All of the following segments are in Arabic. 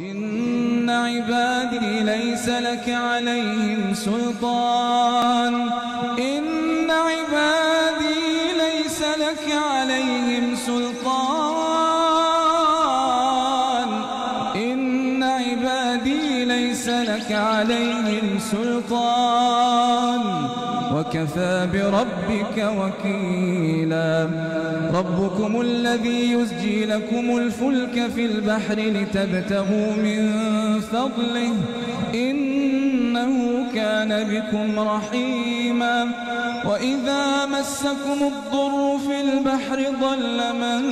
إن عبادي ليس لك عليهم سلطان إن عبادي ليس لك عليهم سلطان إن عبادي ليس لك عليهم سلطان وكفى بربك وكيلا ربكم الذي يزجي لكم الفلك في البحر لتبتغوا من فضله إنه كان بكم رحيما وإذا مسكم الضر في البحر ضل من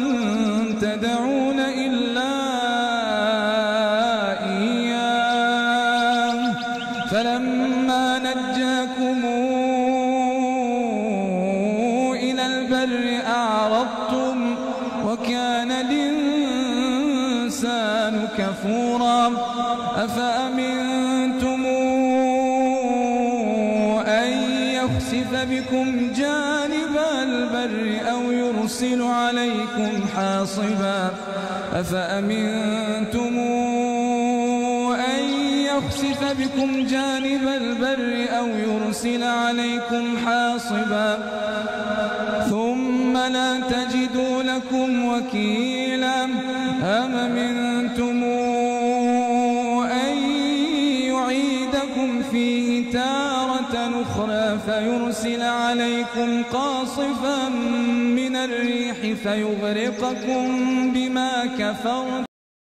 تدعون إلا إياه فلما نجاكم إلى البر أعرضتم وكان الإنسان كفورا أفأمنتم أن يخسف بكم جانب البر أو يرسل عليكم حاصبا أفأمنتم أن يخسف بكم جانب البر أو يرسل عليكم حاصبا ثم لا تجدوا لكم وكيلا أم أمنتم أن يعيدكم فيه تارة أخرى فيرسل عليكم قاصفا من الريح فيغرقكم بما كفرتم